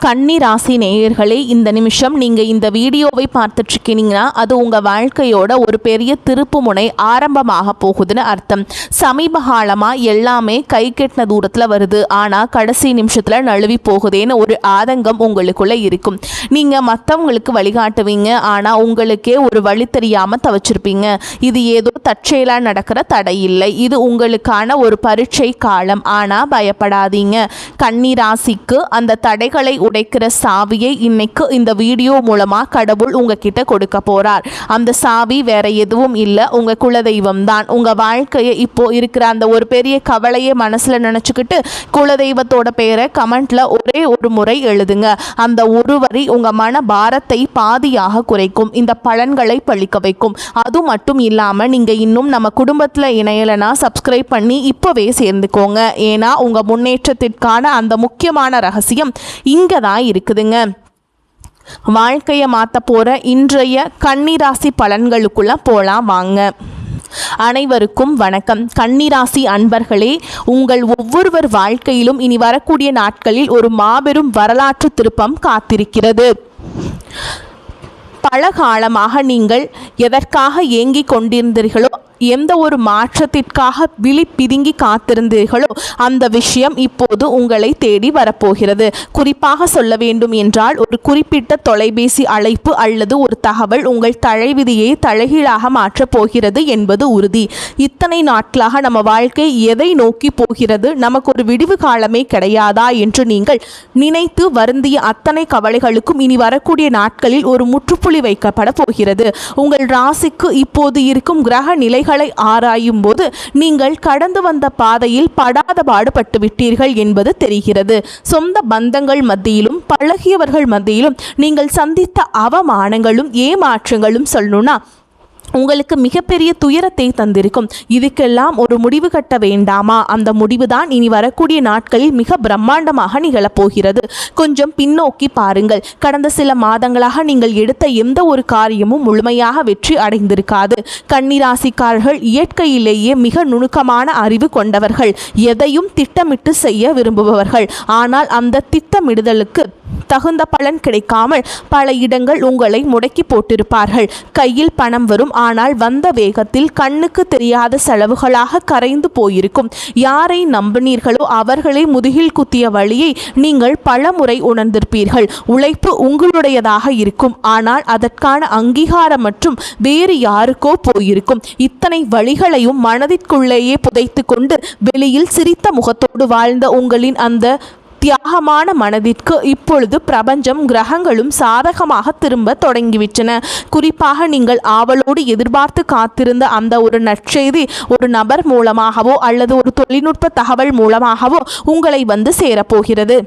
கன்னி ராசி நேயர்களே, இந்த நிமிஷம் நீங்கள் இந்த வீடியோவை பார்த்துட்ருக்கீங்கன்னா அது உங்கள் வாழ்க்கையோட ஒரு பெரிய திருப்பு முனை ஆரம்பமாக போகுதுன்னு அர்த்தம். சமீப காலமாக எல்லாமே கை கெட்டின தூரத்தில் வருது, ஆனால் கடைசி நிமிஷத்தில் நழுவி போகுதேன்னு ஒரு ஆதங்கம் உங்களுக்குள்ளே இருக்கும். நீங்கள் மற்றவங்களுக்கு வழிகாட்டுவீங்க, ஆனால் உங்களுக்கே ஒரு வழி தெரியாமல் தவிச்சிருப்பீங்க. இது ஏதோ தற்செயலாக நடக்கிற தடை இல்லை, இது உங்களுக்கான ஒரு பரீட்சை காலம். ஆனால் பயப்படாதீங்க, கன்னி ராசிக்கு அந்த தடைகளை உடைக்கிற சாவியை இன்னைக்கு இந்த வீடியோ மூலமா கடவுள் உங்ககிட்ட கொடுக்க போறார். அந்த சாவி வேற எதுவும் இல்லை, உங்க குலதெய்வம் தான். உங்க வாழ்க்கையை இப்போ இருக்கிற அந்த ஒரு பெரிய கவலையை மனசுல நினைச்சுக்கிட்டு குலதெய்வத்தோட பேரை கமெண்ட்ல ஒரே ஒரு முறை எழுதுங்க. அந்த ஒரு வரி உங்க மன பாரத்தை பாதியாக குறைக்கும், இந்த பலன்களை பழிக்க வைக்கும். அது மட்டும் இல்லாம நீங்க இன்னும் நம்ம குடும்பத்துல இணையலைன்னா சப்ஸ்கிரைப் பண்ணி இப்பவே சேர்ந்துக்கோங்க. ஏன்னா உங்க முன்னேற்றத்திற்கான அந்த முக்கியமான ரகசியம் இங்க தான் இருக்குதுங்க. வாழ்க்கையை மாற்ற போற இன்றைய கன்னிராசி பலன்களுக்குள்ள போலாம் வாங்க. அனைவருக்கும் வணக்கம். கன்னிராசி அன்பர்களே, உங்கள் ஒவ்வொருவர் வாழ்க்கையிலும் இனி வரக்கூடிய நாட்களில் ஒரு மாபெரும் வரலாற்று திருப்பம் காத்திருக்கிறது. பல காலமாக நீங்கள் எதற்காக ஏங்கிக் கொண்டிருந்தீர்களோ, எந்த ஒரு மாற்றத்திற்காக விழி பிதுங்கி காத்திருந்தீர்களோ அந்த விஷயம் இப்போது உங்களை தேடி வரப்போகிறது. குறிப்பாக சொல்ல வேண்டும் என்றால், ஒரு குறிப்பிட்ட தொலைபேசி அழைப்பு அல்லது ஒரு தகவல் உங்கள் தலைவிதியை தலைகீழாக மாற்றப் போகிறது என்பது உறுதி. இத்தனை நாட்களாக நம்ம வாழ்க்கை எதை நோக்கி போகிறது, நமக்கு ஒரு விடிவு காலமே கிடையாதா என்று நீங்கள் நினைத்து வருந்திய அத்தனை கவலைகளுக்கும் இனி வரக்கூடிய நாட்களில் ஒரு முற்றுப்புள்ளி வைக்கப்பட போகிறது. உங்கள் ராசிக்கு இப்போது இருக்கும் கிரக நிலை ஆராயும் போது நீங்கள் கடந்து வந்த பாதையில் படாத பாடுபட்டு விட்டீர்கள் என்பது தெரிகிறது. சொந்த பந்தங்கள் மத்தியிலும் பழகியவர்கள் மத்தியிலும் நீங்கள் சந்தித்த அவமானங்களும் ஏமாற்றங்களும் சொல்லணும்னா உங்களுக்கு மிகப்பெரிய துயரத்தை தந்திருக்கும். இதுக்கெல்லாம் ஒரு முடிவு கட்ட வேண்டாமா? அந்த முடிவு தான் இனி வரக்கூடிய நாட்களில் மிக பிரம்மாண்டமாக நிகழப்போகிறது. கொஞ்சம் பின்னோக்கி பாருங்கள். கடந்த சில மாதங்களாக நீங்கள் எடுத்த எந்த ஒரு காரியமும் முழுமையாக வெற்றி அடைந்திருக்காது. கன்னிராசிக்காரர்கள் இயற்கையிலேயே மிக நுணுக்கமான அறிவு கொண்டவர்கள், எதையும் திட்டமிட்டு செய்ய விரும்புபவர்கள். ஆனால் அந்த திட்டமிடுதலுக்கு தகுந்த பலன் கிடைக்காமல் பல இடங்கள் உங்களை முடக்கி போட்டிருப்பார்கள். கையில் பணம் வரும், ஆனால் வந்த வேகத்தில் கண்ணுக்கு தெரியாத செலவுகளாக கரைந்து போயிருக்கும். யாரை நம்பினீர்களோ அவர்களை முதுகில் குத்திய வழியை நீங்கள் பல முறை உணர்ந்திருப்பீர்கள். உழைப்பு உங்களுடையதாக இருக்கும், ஆனால் அதற்கான அங்கீகாரம் மற்றும் வேறு யாருக்கோ போயிருக்கும். இத்தனை வழிகளையும் மனதிற்குள்ளேயே புதைத்து கொண்டு வெளியில் சிரித்த முகத்தோடு வாழ்ந்த உங்களின் அந்த தியாகமான மனதிற்கு இப்பொழுது பிரபஞ்சம் கிரகங்களும் சாதகமாக திரும்ப தொடங்கிவிட்டன. குறிப்பாக நீங்கள் ஆவலோடு எதிர்பார்த்து காத்திருந்த அந்த ஒரு நற்செய்தி ஒரு நபர் மூலமாகவோ அல்லது ஒரு தொழில்நுட்ப தகவல் மூலமாகவோ உங்களை வந்து சேரப்போகிறது.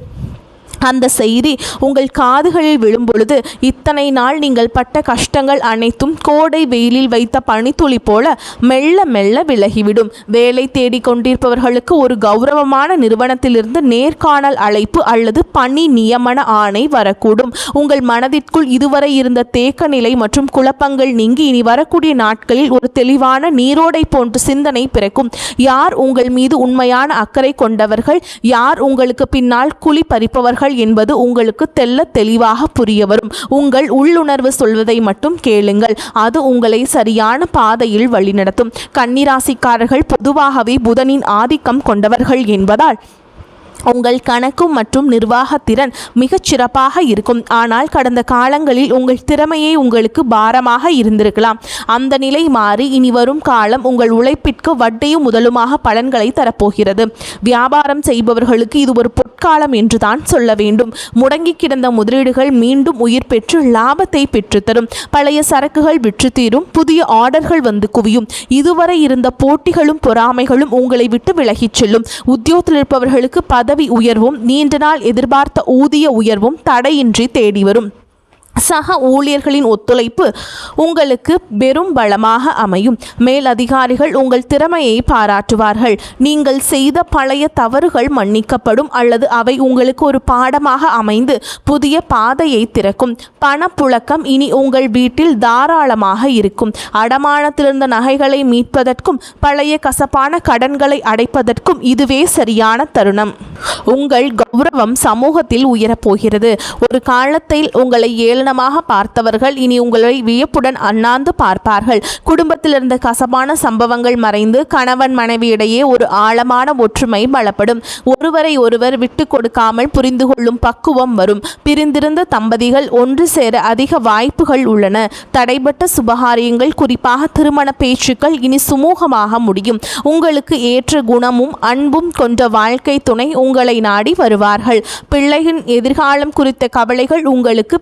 அந்த செய்தி உங்கள் காதுகளில் விழும்பொழுது இத்தனை நாள் நீங்கள் பட்ட கஷ்டங்கள் அனைத்தும் கோடை வெயிலில் வைத்த பனித்துளி போல மெல்ல மெல்ல விலகிவிடும். வேலை தேடி கொண்டிருப்பவர்களுக்கு ஒரு கௌரவமான நிறுவனத்திலிருந்து நேர்காணல் அழைப்பு அல்லது பணி நியமன ஆணை வரக்கூடும். உங்கள் மனதிற்குள் இதுவரை இருந்த தேக்க நிலை மற்றும் குழப்பங்கள் நீங்கி இனி வரக்கூடிய நாட்களில் ஒரு தெளிவான நீரோடை போன்ற சிந்தனை பிறக்கும். யார் உங்கள் மீது உண்மையான அக்கறை கொண்டவர்கள், யார் உங்களுக்கு பின்னால் குழி பறிப்பவர்கள் என்பது உங்களுக்கு தெல்ல தெளிவாக புரிய வரும். உங்கள் உள்ளுணர்வு சொல்வதை மட்டும் கேளுங்கள், அது உங்களை சரியான பாதையில் வழிநடத்தும். கன்னிராசிக்காரர்கள் பொதுவாகவே புதனின் ஆதிக்கம் கொண்டவர்கள் என்பதால் உங்கள் கணக்கு மற்றும் நிர்வாகத்திறன் மிகச் சிறப்பாக இருக்கும். ஆனால் கடந்த காலங்களில் உங்கள் திறமையை உங்களுக்கு பாரமாக இருந்திருக்கலாம். அந்த நிலை மாறி இனி வரும் காலம் உங்கள் உழைப்பிற்கு வட்டியும் முதலுமாக பலன்களை தரப்போகிறது. வியாபாரம் செய்பவர்களுக்கு இது ஒரு பொற்காலம் என்று தான் சொல்ல வேண்டும். முடங்கி கிடந்த முதலீடுகள் மீண்டும் உயிர் பெற்று லாபத்தை பெற்றுத்தரும். பழைய சரக்குகள் விற்று தீரும், புதிய ஆர்டர்கள் வந்து குவியும். இதுவரை இருந்த போட்டிகளும் பொறாமைகளும் உங்களை விட்டு விலகிச் செல்லும். உத்தியோகத்தில் இருப்பவர்களுக்கு பதவி உயர்வும் நீண்ட நாள் எதிர்பார்த்த ஊதிய உயர்வும் தடையின்றி தேடி வரும். சக ஊழியர்களின் ஒத்துழைப்பு உங்களுக்கு பெரும் பலமாக அமையும். மேலதிகாரிகள் உங்கள் திறமையை பாராட்டுவார்கள். நீங்கள் செய்த பழைய தவறுகள் மன்னிக்கப்படும் அல்லது அவை உங்களுக்கு ஒரு பாடமாக அமைந்து புதிய பாதையை திறக்கும். பணப்புழக்கம் இனி உங்கள் வீட்டில் தாராளமாக இருக்கும். அடமானத்திலிருந்த நகைகளை மீட்பதற்கும் பழைய கசப்பான கடன்களை அடைப்பதற்கும் இதுவே சரியான தருணம். உங்கள் கௌரவம் சமூகத்தில் உயரப்போகிறது. ஒரு காலத்தில் உங்களை ஏளனமாக பார்த்தவர்கள் இனி உங்களை வியப்புடன் அண்ணாந்து பார்ப்பார்கள். குடும்பத்தில் இருந்த கசப்பான சம்பவங்கள் மறைந்து கணவன் மனைவியிடையே ஒரு ஆழமான ஒற்றுமை பலப்படும். ஒருவரை ஒருவர் விட்டு கொடுக்காமல் புரிந்து கொள்ளும் பக்குவம் வரும். பிரிந்திருந்த தம்பதிகள் ஒன்று சேர அதிக வாய்ப்புகள் உள்ளன. தடைபட்ட சுபகாரியங்கள், குறிப்பாக திருமண பேச்சுக்கள் இனி சுமூகமாக முடியும். உங்களுக்கு ஏற்ற குணமும் அன்பும் கொண்ட வாழ்க்கை துணை உங்களை நாடி வருவார்கள். பிள்ளையின் எதிர்காலம் குறித்த கவலைகள் உங்களுக்கு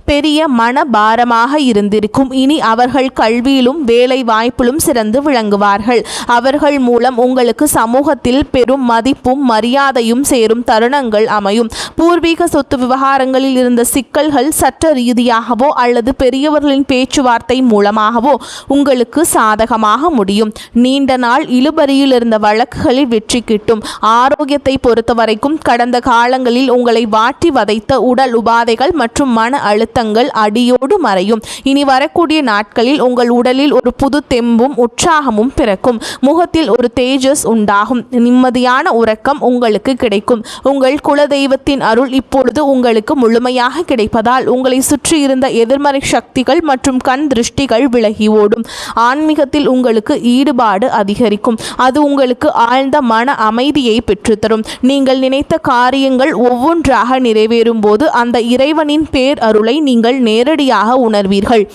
பெரிய மனபாரமாக இருந்திருக்கும். இனி அவர்கள் கல்வியிலும் வேலை வாய்ப்பிலும் சிறந்து விளங்குவார்கள். அவர்கள் மூலம் உங்களுக்கு சமூகத்தில் பெரும் மதிப்பும் மரியாதையும் சேரும் தருணங்கள் அமையும். பூர்வீக சொத்து விவகாரங்களில் இருந்த சிக்கல்கள் சட்ட ரீதியாகவோ அல்லது பெரியவர்களின் பேச்சுவார்த்தை மூலமாகவோ உங்களுக்கு சாதகமாக முடியும். நீண்ட நாள் இழுபறியில் இருந்த வழக்குகளில் வெற்றி கிட்டும். ஆரோக்கியத்தை பொறுத்தவரைக்கும் கடந்த காலங்களில் உங்களை வாட்டி வதைத்த உடல் உபாதைகள் மற்றும் மன அழுத்தங்கள் அடியோடு மறையும். இனி வரக்கூடிய நாட்களில் உங்கள் உடலில் ஒரு புது தெம்பும் உற்சாகமும் பிறக்கும். முகத்தில் ஒரு தேஜஸ் உண்டாகும். நிம்மதியான உறக்கம் உங்களுக்கு கிடைக்கும். உங்கள் குலதெய்வத்தின் அருள் இப்பொழுது உங்களுக்கு முழுமையாக கிடைப்பதால் உங்களை சுற்றி இருந்த எதிர்மறை சக்திகள் மற்றும் கண் திருஷ்டிகள் விலகி ஓடும். ஆன்மீகத்தில் உங்களுக்கு ஈடுபாடு அதிகரிக்கும். அது உங்களுக்கு ஆழ்ந்த மன அமைதியை பெற்றுத்தரும். நீங்கள் நினைத்த காரியங்கள் ஒவ்வொன்றாக நிறைவேறும் போது அந்த இறைவனின் பேர் அருளை நீங்கள் நேரடியாக உணர்வீர்கள்.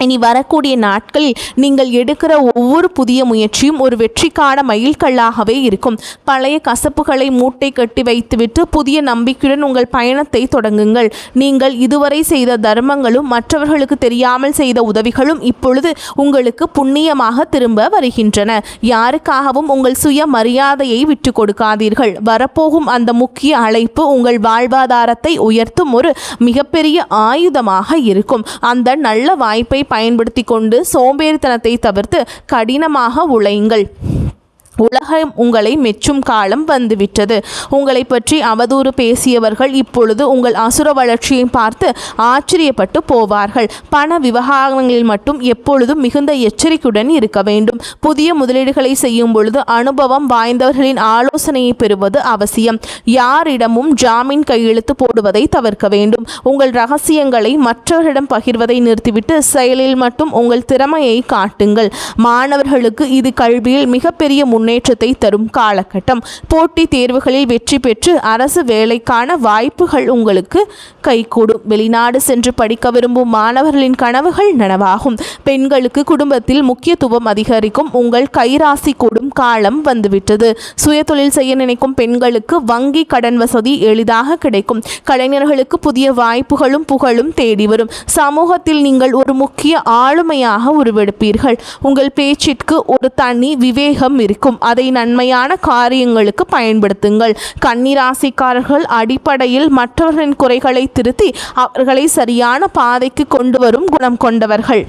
இனி வரக்கூடிய நாட்களில் நீங்கள் எடுக்கிற ஒவ்வொரு புதிய முயற்சியும் ஒரு வெற்றிக்கான மைல்கல்லாகவே இருக்கும். பழைய கசப்புகளை மூட்டை கட்டி வைத்துவிட்டு புதிய நம்பிக்கையுடன் உங்கள் பயணத்தை தொடங்குங்கள். நீங்கள் இதுவரை செய்த தர்மங்களும் மற்றவர்களுக்கு தெரியாமல் செய்த உதவிகளும் இப்பொழுது உங்களுக்கு புண்ணியமாக திரும்ப வருகின்றன. யாருக்காகவும் உங்கள் சுய மரியாதையை விட்டு கொடுக்காதீர்கள். வரப்போகும் அந்த முக்கிய அழைப்பு உங்கள் வாழ்வாதாரத்தை உயர்த்தும் ஒரு மிகப்பெரிய ஆயுதமாக இருக்கும். அந்த நல்ல வாய்ப்பை பயன்படுத்தி கொண்டு சோம்பேறித்தனத்தை தவிர்த்து கடினமாக உழையுங்கள். உலகம் உங்களை மெச்சும் காலம் வந்துவிட்டது. உங்களை பற்றி அவதூறு பேசியவர்கள் இப்பொழுது உங்கள் அசுர வளர்ச்சியை பார்த்து ஆச்சரியப்பட்டு போவார்கள். பண விவகாரங்களில் மட்டும் எப்பொழுதும் மிகுந்த எச்சரிக்கையுடன் இருக்க வேண்டும். புதிய முதலீடுகளை செய்யும் பொழுது அனுபவம் வாய்ந்தவர்களின் ஆலோசனையை பெறுவது அவசியம். யாரிடமும் ஜாமீன் கையெழுத்து போடுவதை தவிர்க்க வேண்டும். உங்கள் ரகசியங்களை மற்றவர்களிடம் பகிர்வதை நிறுத்திவிட்டு செயலில் மட்டும் உங்கள் திறமையை காட்டுங்கள். மாணவர்களுக்கு இது கல்வியில் மிகப்பெரிய முன்னேற்றத்தை தரும் காலகட்டம். போட்டித் தேர்வுகளில் வெற்றி பெற்று அரசு வேலைக்கான வாய்ப்புகள் உங்களுக்கு கைகூடும். வெளிநாடு சென்று படிக்க விரும்பும் மாணவர்களின் கனவுகள் நனவாகும். பெண்களுக்கு குடும்பத்தில் முக்கியத்துவம் அதிகரிக்கும். உங்கள் கைராசி கூடும் காலம் வந்துவிட்டது. சுயதொழில் செய்ய நினைக்கும் பெண்களுக்கு வங்கி கடன் வசதி எளிதாக கிடைக்கும். கலைஞர்களுக்கு புதிய வாய்ப்புகளும் புகழும் தேடி வரும். சமூகத்தில் நீங்கள் ஒரு முக்கிய ஆளுமையாக உருவெடுப்பீர்கள். உங்கள் பேச்சிற்கு ஒரு தனி விவேகம் இருக்கும். அதை நன்மையான காரியங்களுக்கு பயன்படுத்துங்கள். கன்னிராசிக்காரர்கள் அடிப்படையில் மற்றவர்களின் குறைகளை திருத்தி அவர்களை சரியான பாதைக்கு கொண்டு வரும் குணம் கொண்டவர்கள்.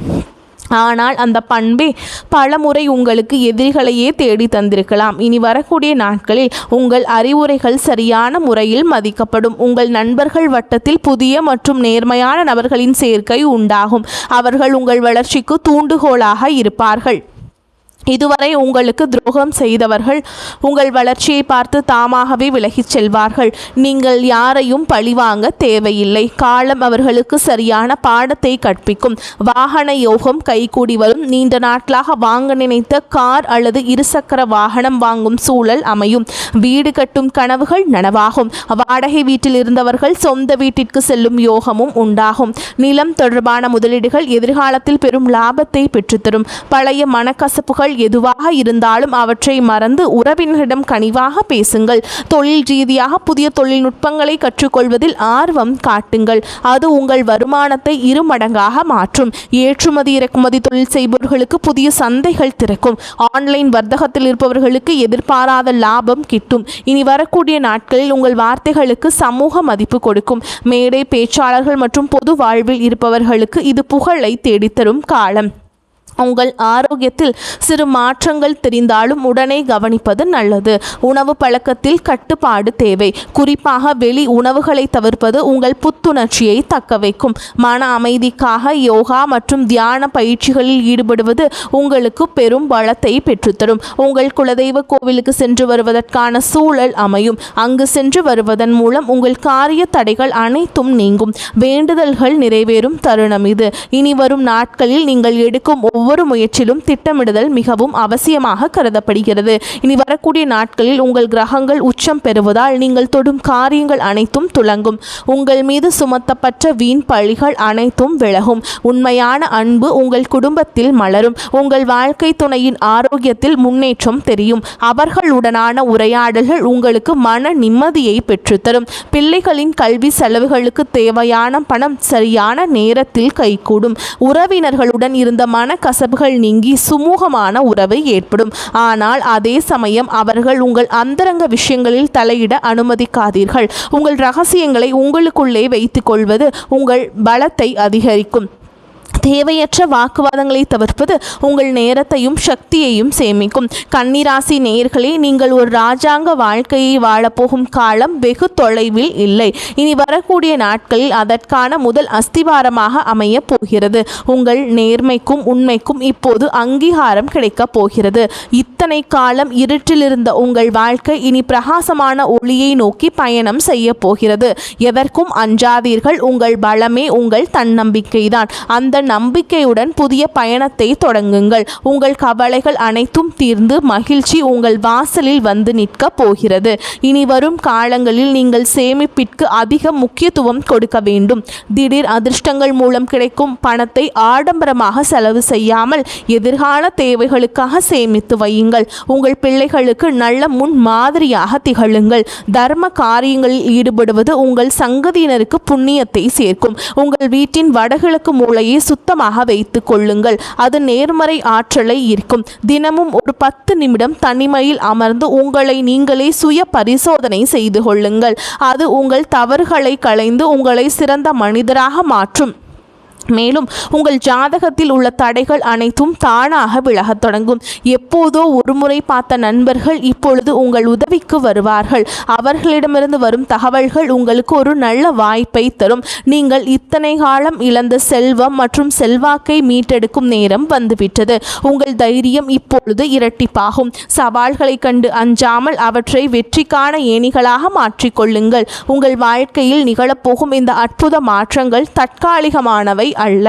ஆனால் அந்த பண்பே பலமுறை உங்களுக்கு எதிரிகளையே தேடி தந்திருக்கலாம். இனி வரக்கூடிய நாட்களில் உங்கள் அறிவுரைகள் சரியான முறையில் மதிக்கப்படும். உங்கள் நண்பர்கள் வட்டத்தில் புதிய மற்றும் நேர்மையான நபர்களின் சேர்க்கை உண்டாகும். அவர்கள் உங்கள் வளர்ச்சிக்கு தூண்டுகோலாக இருப்பார்கள். இதுவரை உங்களுக்கு துரோகம் செய்தவர்கள் உங்கள் வளர்ச்சியை பார்த்து தாமாகவே விலகிச் செல்வார்கள். நீங்கள் யாரையும் பழிவாங்க தேவையில்லை. காலம் அவர்களுக்கு சரியான பாடத்தை கற்பிக்கும். வாகன யோகம் கைகூடி வரும். நீண்ட நாட்களாக வாங்க நினைத்த கார் அல்லது இருசக்கர வாகனம் வாங்கும் சூழல் அமையும். வீடு கட்டும் கனவுகள் நனவாகும். வாடகை வீட்டில் இருந்தவர்கள் சொந்த வீட்டிற்கு செல்லும் யோகமும் உண்டாகும். நிலம் தொடர்பான முதலீடுகள் எதிர்காலத்தில் பெரும் லாபத்தை பெற்றுத்தரும். பழைய மனக்கசப்புகள் விஷயங்கள் எதுவாக இருந்தாலும் அவற்றை மறந்து உறவினரிடம் கனிவாக பேசுங்கள். தொழில் ரீதியாக புதிய தொழில்நுட்பங்களை கற்றுக்கொள்வதில் ஆர்வம் காட்டுங்கள். அது உங்கள் வருமானத்தை இருமடங்காக மாற்றும். ஏற்றுமதி இறக்குமதி தொழில் செய்பவர்களுக்கு புதிய சந்தைகள் திறக்கும். ஆன்லைன் வர்த்தகத்தில் இருப்பவர்களுக்கு எதிர்பாராத லாபம் கிட்டும். இனி வரக்கூடிய நாட்களில் உங்கள் வார்த்தைகளுக்கு சமூக மதிப்பு கொடுக்கும். மேடை பேச்சாளர்கள் மற்றும் பொது வாழ்வில் இருப்பவர்களுக்கு இது புகழை தேடித்தரும் காலம். உங்கள் ஆரோக்கியத்தில் சிறு மாற்றங்கள் தெரிந்தாலும் உடனே கவனிப்பது நல்லது. உணவு பழக்கத்தில் கட்டுப்பாடு தேவை. குறிப்பாக வெளி உணவுகளை தவிர்ப்பது உங்கள் புத்துணர்ச்சியை தக்க வைக்கும். மன அமைதிக்காக யோகா மற்றும் தியான பயிற்சிகளில் ஈடுபடுவது உங்களுக்கு பெரும் பலத்தை பெற்றுத்தரும். உங்கள் குலதெய்வ கோவிலுக்கு சென்று வருவதற்கான சூழல் அமையும். அங்கு சென்று வருவதன் மூலம் உங்கள் காரிய தடைகள் அனைத்தும் நீங்கும். வேண்டுதல்கள் நிறைவேறும் தருணம் இது. இனி வரும் நாட்களில் நீங்கள் எடுக்கும் ஒவ்வொரு முயற்சியிலும் திட்டமிடுதல் மிகவும் அவசியமாக கருதப்படுகிறது. இனி வரக்கூடிய நாட்களில் உங்கள் கிரகங்கள் உச்சம் பெறுவதால் நீங்கள் தொடும் காரியங்கள் அனைத்தும் துலங்கும். உங்கள் மீது சுமத்தப்பட்ட வீண் பழிகள் அனைத்தும் விலகும். உண்மையான அன்பு உங்கள் குடும்பத்தில் மலரும். உங்கள் வாழ்க்கை துணையின் ஆரோக்கியத்தில் முன்னேற்றம் தெரியும். அவர்களுடனான உரையாடல்கள் உங்களுக்கு மன நிம்மதியை பெற்றுத்தரும். பிள்ளைகளின் கல்வி செலவுகளுக்கு தேவையான பணம் சரியான நேரத்தில் கைகூடும். உறவினர்களுடன் இருந்த கசப்புகள் நீங்கி சுமூகமான உறவு ஏற்படும். ஆனால் அதே சமயம் அவர்கள் உங்கள் அந்தரங்க விஷயங்களில் தலையிட அனுமதிக்காதீர்கள். உங்கள் ரகசியங்களை உங்களுக்குள்ளே வைத்துக் கொள்வது உங்கள் பலத்தை அதிகரிக்கும். தேவையற்ற வாக்குவாதங்களை தவிர்ப்பது உங்கள் நேரத்தையும் சக்தியையும் சேமிக்கும். கன்னிராசி நேயர்களே, நீங்கள் ஒரு ராஜாங்க வாழ்க்கையை வாழப்போகும் காலம் வெகு தொலைவில் இல்லை. இனி வரக்கூடிய நாட்களில் அதற்கான முதல் அஸ்திவாரமாக அமைய போகிறது. உங்கள் நேர்மைக்கும் உண்மைக்கும் இப்போது அங்கீகாரம் கிடைக்கப் போகிறது. இத்தனை காலம் இருட்டில் இருந்த உங்கள் வாழ்க்கை இனி பிரகாசமான ஒளியை நோக்கி பயணம் செய்ய போகிறது. எதற்கும் அஞ்சாதீர்கள். உங்கள் பலமே உங்கள் தன்னம்பிக்கைதான். அந்த நம்பிக்கையுடன் புதிய பயணத்தை தொடங்குங்கள். உங்கள் கவலைகள் அனைத்தும் தீர்ந்து மகிழ்ச்சி உங்கள் வாசலில் வந்து நிற்க போகிறது. இனி வரும் காலங்களில் நீங்கள் சேமிப்பிற்கு அதிக முக்கியத்துவம் கொடுக்க வேண்டும். திடீர் அதிர்ஷ்டங்கள் மூலம் கிடைக்கும் பணத்தை ஆடம்பரமாக செலவு செய்யாமல் எதிர்கால தேவைகளுக்காக சேமித்து வையுங்கள். உங்கள் பிள்ளைகளுக்கு நல்ல முன் மாதிரியாக திகழுங்கள். தர்ம காரியங்களில் ஈடுபடுவது உங்கள் சங்கதியினருக்கு புண்ணியத்தை சேர்க்கும். உங்கள் வீட்டின் வடகிழக்கு மூலையை சுத்தமாக வைத்துக் கொள்ளுங்கள். அது நேர்மறை ஆற்றலை ஈர்க்கும். தினமும் ஒரு 10 நிமிடம் தனிமையில் அமர்ந்து உங்களை நீங்களே சுய பரிசோதனை செய்து கொள்ளுங்கள். அது உங்கள் தவறுகளை களைந்து உங்களை சிறந்த மனிதராக மாற்றும். மேலும் உங்கள் ஜாதகத்தில் உள்ள தடைகள் அனைத்தும் தானாக விலகத் தொடங்கும். எப்போதோ ஒருமுறை பார்த்த நண்பர்கள் இப்பொழுது உங்கள் உதவிக்கு வருவார்கள். அவர்களிடமிருந்து வரும் தகவல்கள் உங்களுக்கு ஒரு நல்ல வாய்ப்பை தரும். நீங்கள் இத்தனை காலம் இழந்த செல்வம் மற்றும் செல்வாக்கை மீட்டெடுக்கும் நேரம் வந்துவிட்டது. உங்கள் தைரியம் இப்பொழுது இரட்டிப்பாகும். சவால்களை கண்டு அஞ்சாமல் அவற்றை வெற்றிக்கான ஏணிகளாக மாற்றிக்கொள்ளுங்கள். உங்கள் வாழ்க்கையில் நிகழப்போகும் இந்த அற்புத மாற்றங்கள் தற்காலிகமானவை அல்ல.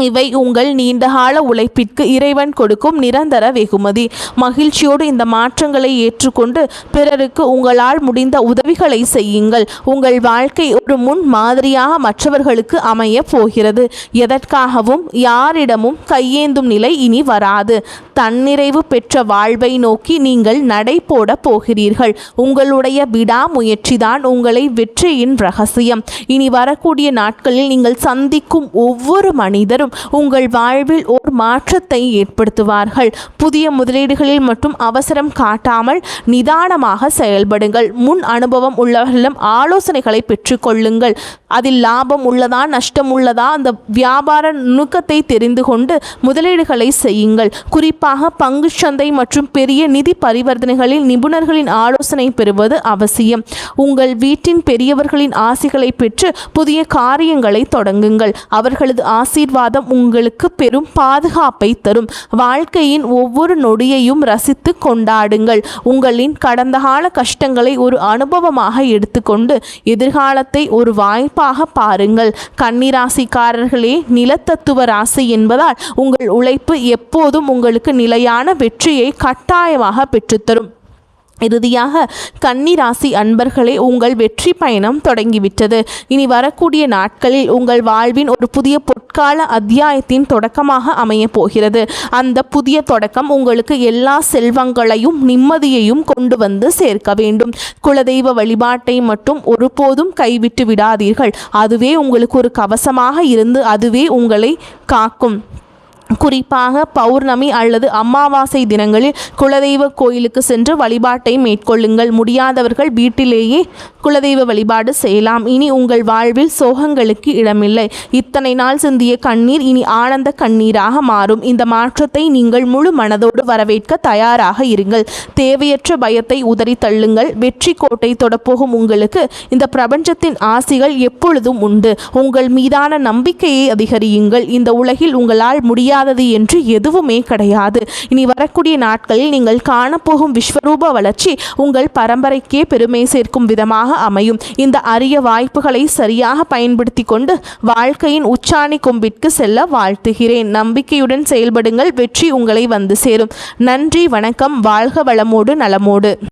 இவை உங்கள் நீண்டகால உழைப்பிற்கு இறைவன் கொடுக்கும் நிரந்தர வெகுமதி. மகிழ்ச்சியோடு இந்த மாற்றங்களை ஏற்றுக்கொண்டு பிறருக்கு உங்களால் முடிந்த உதவிகளை செய்யுங்கள். உங்கள் வாழ்க்கை ஒரு முன் மாதிரியாக மற்றவர்களுக்கு அமைய போகிறது. எதற்காகவும் யாரிடமும் கையேந்தும் நிலை இனி வராது. தன்னிறைவு பெற்ற வாழ்வை நோக்கி நீங்கள் நடை போட போகிறீர்கள். உங்களுடைய விடாமுயற்சிதான் உங்களை வெற்றியின் ரகசியம். இனி வரக்கூடிய நாட்களில் நீங்கள் சந்திக்கும் ஒவ்வொரு மனிதரும் உங்கள் வாழ்வில் ஒரு மாற்றத்தை ஏற்படுத்துவார்கள். புதிய முதலீடுகளில் மட்டும் அவசரம் காட்டாமல் நிதானமாக செயல்படுங்கள். முன் அனுபவம் உள்ளவர்களிடம் ஆலோசனைகளை பெற்றுக்கொள்ளுங்கள். அதில் லாபம் உள்ளதா நஷ்டம் உள்ளதா அந்த வியாபார நுணுக்கத்தை தெரிந்து கொண்டு முதலீடுகளை செய்யுங்கள். குறிப்பாக பங்குச்சந்தை மற்றும் பெரிய நிதி பரிவர்த்தனைகளில் நிபுணர்களின் ஆலோசனை பெறுவது அவசியம். உங்கள் வீட்டின் பெரியவர்களின் ஆசிகளை பெற்று புதிய காரியங்களை தொடங்குங்கள். அவர்களது ஆசீர்வாதம் உங்களுக்கு பெரும் பாதுகாப்பை தரும். வாழ்க்கையின் ஒவ்வொரு நொடியையும் ரசித்து கொண்டாடுங்கள். உங்களின் கடந்த கால கஷ்டங்களை ஒரு அனுபவமாக எடுத்துக்கொண்டு எதிர்காலத்தை ஒரு வாய்ப்பாக பாருங்கள். கன்னிராசிக்காரர்களே, நிலத்தத்துவ ராசி என்பதால் உங்கள் உழைப்பு எப்போதும் உங்களுக்கு நிலையான வெற்றியை கட்டாயமாக பெற்றுத்தரும். இறுதியாக கன்னி ராசி அன்பர்களே, உங்கள் வெற்றி பயணம் தொடங்கிவிட்டது. இனி வரக்கூடிய நாட்களில் உங்கள் வாழ்வின் ஒரு புதிய பொற்கால அத்தியாயத்தின் தொடக்கமாக அமைய போகிறது. அந்த புதிய தொடக்கம் உங்களுக்கு எல்லா செல்வங்களையும் நிம்மதியையும் கொண்டு வந்து சேர்க்க வேண்டும். குலதெய்வ வழிபாட்டை மட்டும் ஒருபோதும் கைவிட்டு விடாதீர்கள். அதுவே உங்களுக்கு ஒரு கவசமாக இருந்து அதுவே உங்களை காக்கும். குறிப்பாக பௌர்ணமி அல்லது அமாவாசை தினங்களில் குலதெய்வ கோயிலுக்கு சென்று வழிபாட்டை மேற்கொள்ளுங்கள். முடியாதவர்கள் வீட்டிலேயே குலதெய்வ வழிபாடு செய்யலாம். இனி உங்கள் வாழ்வில் சோகங்களுக்கு இடமில்லை. இத்தனை நாள் சிந்திய கண்ணீர் இனி ஆனந்த கண்ணீராக மாறும். இந்த மாற்றத்தை நீங்கள் முழு மனதோடு வரவேற்க தயாராக இருங்கள். தேவையற்ற பயத்தை உதறி தள்ளுங்கள். வெற்றி கோட்டை தொடப்போகும் உங்களுக்கு இந்த பிரபஞ்சத்தின் ஆசிகள் எப்பொழுதும் உண்டு. உங்கள் மீதான நம்பிக்கையை அதிகரியுங்கள். இந்த உலகில் உங்களால் முடியாதது என்று எதுவுமே கிடையாது. இனி வரக்கூடிய நாட்களில் நீங்கள் காணப்போகும் விஸ்வரூப வளர்ச்சி உங்கள் பரம்பரைக்கே பெருமை சேர்க்கும் விதமாக அமையும். இந்த அரிய வாய்ப்புகளை சரியாக பயன்படுத்தி கொண்டு வாழ்க்கையின் உச்சாணி கொம்பிற்கு செல்ல வாழ்த்துகிறேன். நம்பிக்கையுடன் செயல்படுங்கள். வெற்றி உங்களை வந்து சேரும். நன்றி, வணக்கம். வாழ்க வளமோடு நலமோடு.